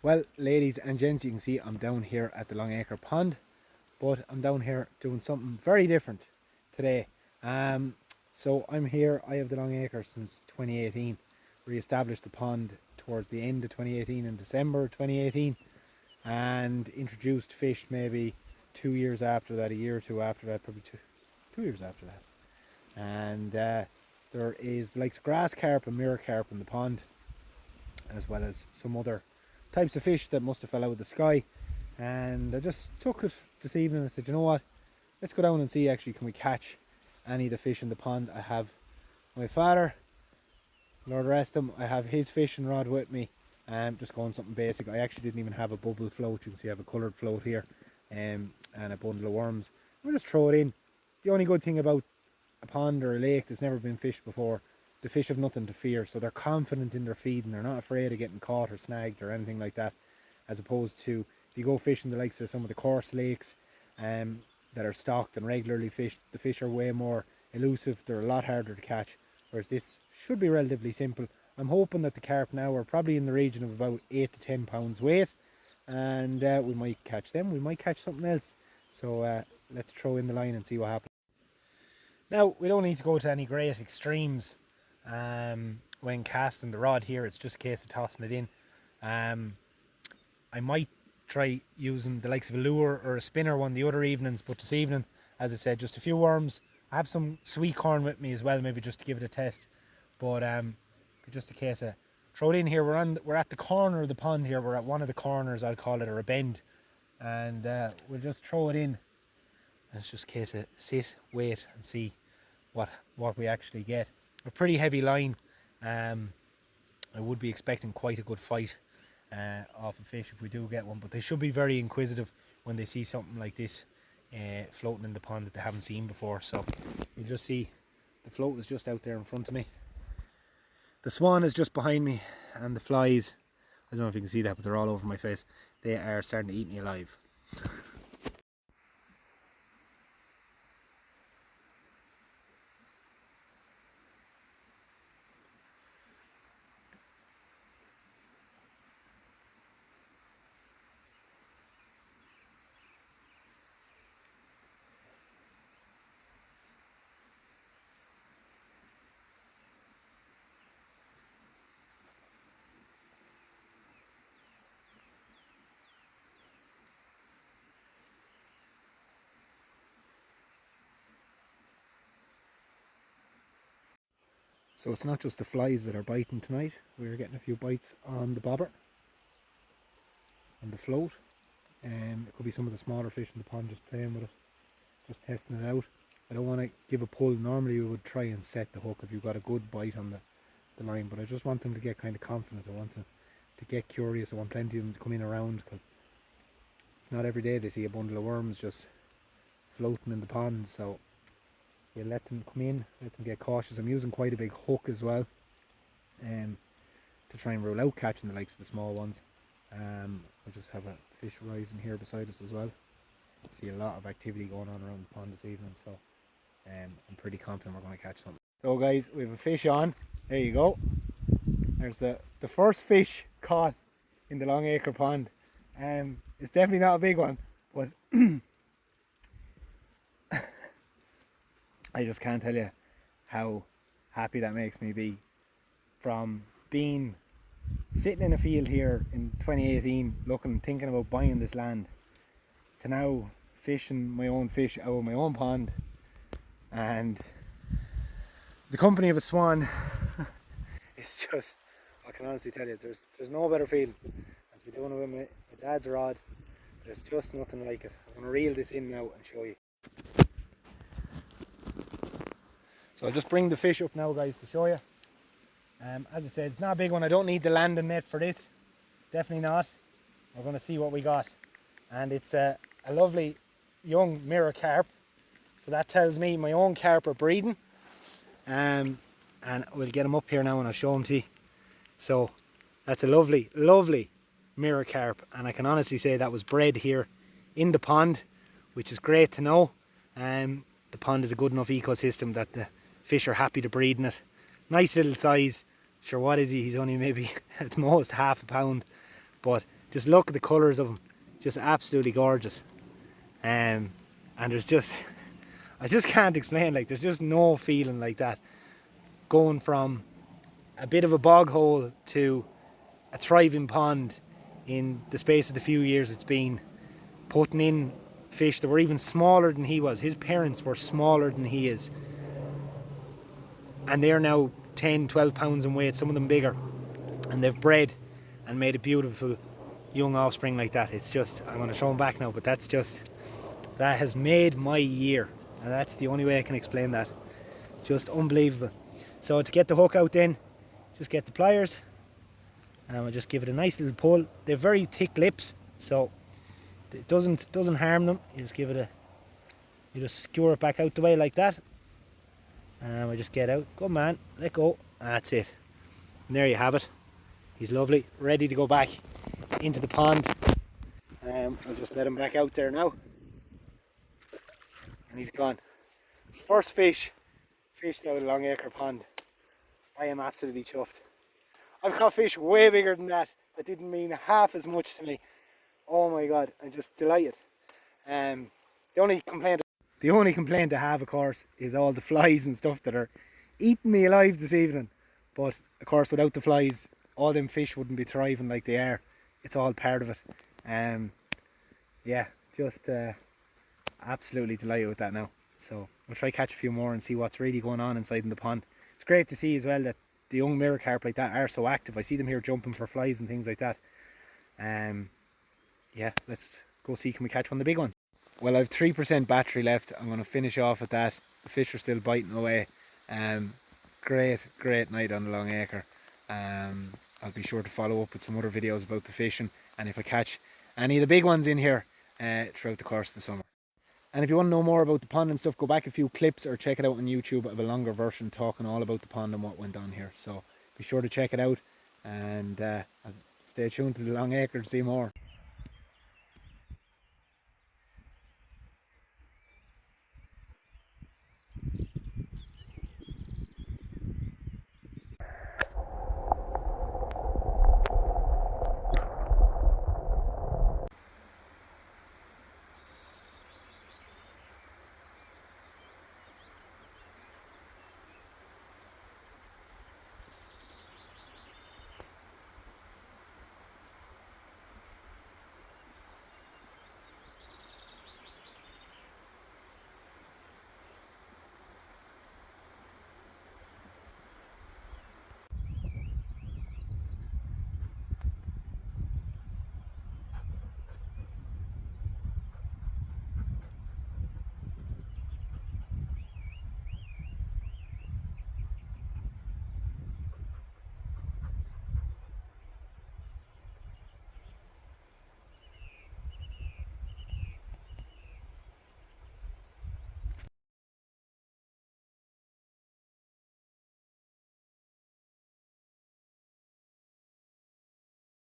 Well, ladies and gents, you can see I'm down here at the Long Acre Pond, but I'm down here doing something very different today. So I'm here, I have the Long Acre since 2018. Re-established the pond towards the end of 2018, in December 2018, and introduced fish maybe 2 years after that, a year or two after that, probably two years after that. And there is the likes of grass carp and mirror carp in the pond, as well as some other types of fish that must have fell out of the sky. And I just took it this evening and said, you know what, let's go down and see actually can we catch any of the fish in the pond. I have my father, Lord rest him, I have his fishing rod with me. Just going something basic. I actually didn't even have a bubble float. You can see I have a coloured float here, and a bundle of worms. We'll just throw it in. The only good thing about a pond or a lake that's never been fished before, the fish have nothing to fear, so they're confident in their feed and they're not afraid of getting caught or snagged or anything like that, as opposed to if you go fishing the likes of some of the coarse lakes that are stocked and regularly fished, the fish are way more elusive, they're a lot harder to catch, whereas this should be relatively simple. I'm hoping that the carp now are probably in the region of about 8 to 10 pounds weight, and we might catch them, we might catch something else. So let's throw in the line and see what happens. Now, we don't need to go to any great extremes when casting the rod here. It's just a case of tossing it in. I might try using the likes of a lure or a spinner one the other evenings, but this evening, as I said, just a few worms. I have some sweet corn with me as well, maybe just to give it a test. But just a case of throw it in here. We're at the corner of the pond here. We're at one of the corners, I'll call it, or a bend, and we'll just throw it in. And it's just a case of sit, wait, and see what we actually get. A pretty heavy line. I would be expecting quite a good fight off a fish if we do get one, but they should be very inquisitive when they see something like this floating in the pond that they haven't seen before. So you just see the float is just out there in front of me, the swan is just behind me, and the flies, I don't know if you can see that, but they're all over my face. They are starting to eat me alive. So it's not just the flies that are biting tonight. We're getting a few bites on the bobber, on the float. It could be some of the smaller fish in the pond just playing with it, just testing it out. I don't want to give a pull. Normally we would try and set the hook if you've got a good bite on the line, but I just want them to get kind of confident. I want them to get curious. I want plenty of them to come in around, because it's not every day they see a bundle of worms just floating in the pond. So you let them come in, let them get cautious. I'm using quite a big hook as well, to try and rule out catching the likes of the small ones. I just have a fish rising here beside us as well. See a lot of activity going on around the pond this evening, so I'm pretty confident we're going to catch something. So guys, we have a fish on. There you go. There's the first fish caught in the Long Acre Pond. It's definitely not a big one, but I just can't tell you how happy that makes me be, from being sitting in a field here in 2018 thinking about buying this land, to now fishing my own fish out of my own pond, and the company of a swan. It's just, I can honestly tell you, there's no better feeling than to be doing it with my dad's rod. There's just nothing like it. I'm going to reel this in now and show you. So I'll just bring the fish up now, guys, to show you. As I said, it's not a big one. I don't need the landing net for this. Definitely not. We're going to see what we got. And it's a lovely young mirror carp. So that tells me my own carp are breeding. And we'll get them up here now and I'll show them to you. So that's a lovely, lovely mirror carp. And I can honestly say that was bred here in the pond, which is great to know. The pond is a good enough ecosystem that the fish are happy to breed in it. Nice little size. Sure, what is he? He's only maybe at most half a pound. But just look at the colours of them, just absolutely gorgeous. And there's just, I just can't explain, like there's just no feeling like that. Going from a bit of a bog hole to a thriving pond in the space of the few years it's been, putting in fish that were even smaller than he was. His parents were smaller than he is. And they're now 10, 12 pounds in weight, some of them bigger. And they've bred and made a beautiful young offspring like that. It's just, I'm going to throw him back now, but that's just, that has made my year. And that's the only way I can explain that. Just unbelievable. So to get the hook out then, just get the pliers and we'll just give it a nice little pull. They're very thick lips, so it doesn't harm them. You just give it a, you just skewer it back out the way like that. And we just get out. Good man, let go. That's it. And there you have it. He's lovely, ready to go back into the pond. I'll just let him back out there now. And he's gone. First fish fished out of the Long Acre pond. I am absolutely chuffed. I've caught fish way bigger than that didn't mean half as much to me. Oh my god, I'm just delighted. The only complaint I have, of course, is all the flies and stuff that are eating me alive this evening. But of course, without the flies, all them fish wouldn't be thriving like they are. It's all part of it. Yeah, just absolutely delighted with that now. So we'll try catch a few more and see what's really going on inside in the pond. It's great to see as well that the young mirror carp like that are so active. I see them here jumping for flies and things like that. Yeah, let's go see, can we catch one of the big ones? Well, I've 3% battery left. I'm going to finish off with that. The fish are still biting away. Great night on the Long Acre. I'll be sure to follow up with some other videos about the fishing, and if I catch any of the big ones in here throughout the course of the summer. And if you want to know more about the pond and stuff, go back a few clips or check it out on YouTube. I have a longer version talking all about the pond and what went on here. So be sure to check it out, and stay tuned to the Long Acre to see more.